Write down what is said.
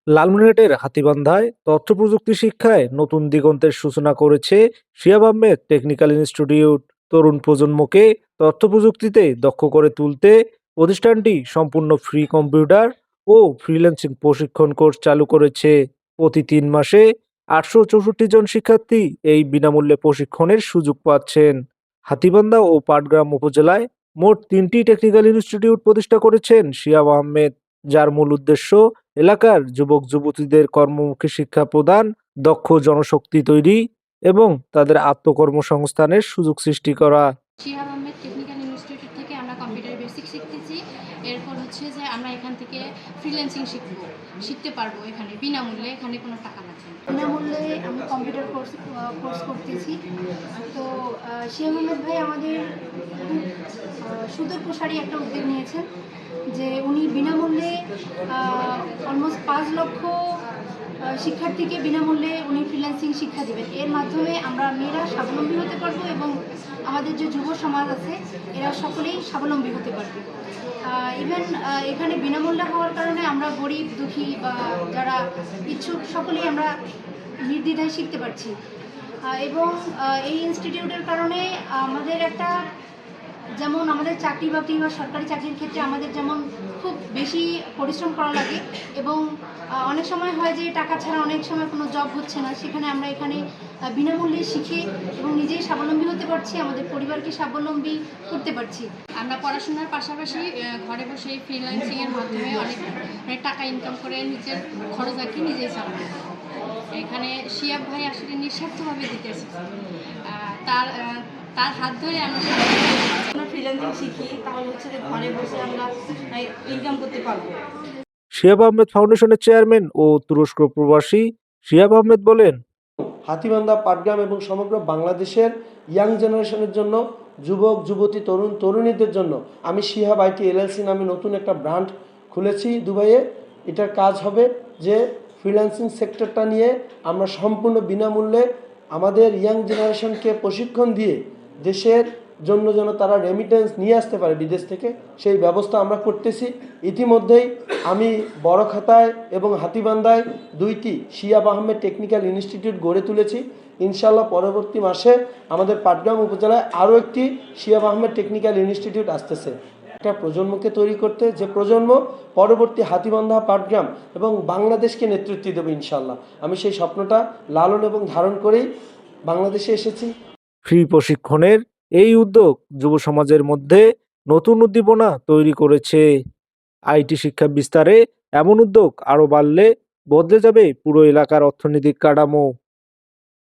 লালমনিরহাটের হাতীবান্ধায় তথ্য প্রযুক্তি শিক্ষায় নতুন দিগন্তের সূচনা করেছে শিহাব আহমেদ টেকনিক্যাল ইনস্টিটিউট। তরুণ প্রজন্মকে তথ্য প্রযুক্তিতে দক্ষ করে তুলতে প্রতিষ্ঠানটি সম্পূর্ণ ফ্রি কম্পিউটার ও ফ্রিল্যান্সিং প্রশিক্ষণ কোর্স চালু করেছে। প্রতি 3 মাসে 864 জন শিক্ষার্থী এই বিনামূল্যে প্রশিক্ষণের সুযোগ পাচ্ছেন। হাতীবান্ধা ও পাটগ্রাম উপজেলায় মোট 3টি টেকনিক্যাল ইনস্টিটিউট প্রতিষ্ঠা করেছেন শিহাব আহমেদ, যার মূল উদ্দেশ্য এলাকার যুবক যুবতীদের কর্মমুখী শিক্ষা প্রদান, দক্ষ জনশক্তি তৈরি এবং তাদের আত্মকর্মসংস্থানের সুযোগ সৃষ্টি করা। শিহাব আহমেদ টেকনিক্যাল ইনস্টিটিউট থেকে আমরা কম্পিউটার বেসিক শিখতেছি। এরপর হচ্ছে যে আমরা এখান থেকে ফ্রিল্যান্সিং শিখতে পারবো এখানে বিনামূল্যে, এখানে কোনো টাকা লাগবে না। বিনামূল্যে আমি কম্পিউটার কোর্স করতেছি। তো শিহাব আহমেদ ভাই আমাদের খুব সুদূর প্রসারী একটা উদ্যোগ নিয়েছেন যে উনি বিনামূল্যে অলমোস্ট 5 লক্ষ শিক্ষার্থীকে বিনামূল্যে উনি ফ্রিল্যান্সিং শিক্ষা দেবেন। এর মাধ্যমে আমরা মেয়েরা স্বাবলম্বী হতে পারবো এবং আমাদের যে যুব সমাজ আছে এরা সকলেই স্বাবলম্বী হতে পারবে। ইভেন এখানে বিনামূল্যে হওয়ার কারণে আমরা গরিব দুঃখী বা যারা ইচ্ছুক সকলেই আমরা নির্দ্বিধায় শিখতে পারছি। এবং এই ইনস্টিটিউটের কারণে আমাদের একটা, যেমন আমাদের চাকরি বাকরি বা সরকারি চাকরির ক্ষেত্রে আমাদের যেমন খুব বেশি পরিশ্রম করা লাগে এবং অনেক সময় হয় যে টাকা ছাড়া অনেক সময় কোনো জব হচ্ছে না, সেখানে আমরা এখানে বিনামূল্যে শিখে এবং নিজেই স্বাবলম্বী হতে পারছি, আমাদের পরিবারকে স্বাবলম্বী করতে পারছি। আমরা পড়াশোনার পাশাপাশি ঘরে বসে ফ্রিল্যান্সিংয়ের মাধ্যমে অনেক টাকা ইনকাম করে নিজের খরচ আর কি নিজেই চালাবো। এখানে শিহাব ভাই আসলে নিঃস্বার্থভাবে দিতেছে, তার হাত ধরে আমরা ফ্রিল্যান্সিং শিখি, তাহলে হচ্ছে যে ঘরে বসে আমরা ইনকাম করতে পারবো। শিহাব আহমেদ ফাউন্ডেশনের চেয়ারম্যান ও তুরস্ক প্রবাসী শিহাব আহমেদ বলেন, হাতীবান্ধা, পাটগ্রাম এবং সমগ্র বাংলাদেশের ইয়াং জেনারেশনের জন্য, যুবক যুবতী, তরুণ তরুণীদের জন্য আমি শিহাব আইটি এলএলসি নামে নতুন একটা ব্র্যান্ড খুলেছি দুবাইয়ে। এটার কাজ হবে যে ফ্রিল্যান্সিং সেক্টরটা নিয়ে আমরা সম্পূর্ণ বিনামূল্যে আমাদের ইয়াং জেনারেশনকে প্রশিক্ষণ দিয়ে দেশের জন্য যেন তারা রেমিটেন্স নিয়ে আসতে পারে বিদেশ থেকে, সেই ব্যবস্থা আমরা করতেছি। ইতিমধ্যেই আমি বড়খাতায় এবং হাতীবান্ধায় 2টি শিহাব আহমেদ টেকনিক্যাল ইনস্টিটিউট গড়ে তুলেছি। ইনশাল্লাহ পরবর্তী মাসে আমাদের পাটগ্রাম উপজেলায় আরও একটি শিহাব আহমেদ টেকনিক্যাল ইনস্টিটিউট আসতেছে, একটা প্রজন্মকে তৈরি করতে, যে প্রজন্ম পরবর্তী হাতীবান্ধা, পাটগ্রাম এবং বাংলাদেশকে নেতৃত্ব দেবে ইনশাল্লাহ। আমি সেই স্বপ্নটা লালন এবং ধারণ করেই বাংলাদেশে এসেছি। ফ্রি প্রশিক্ষণের এই উদ্যোগ যুব সমাজের মধ্যে নতুন উদ্দীপনা তৈরি করেছে। আইটি শিক্ষা বিস্তারে এমন উদ্যোগ আরও বাড়লে বদলে যাবে পুরো এলাকার অর্থনৈতিক কাঠামো।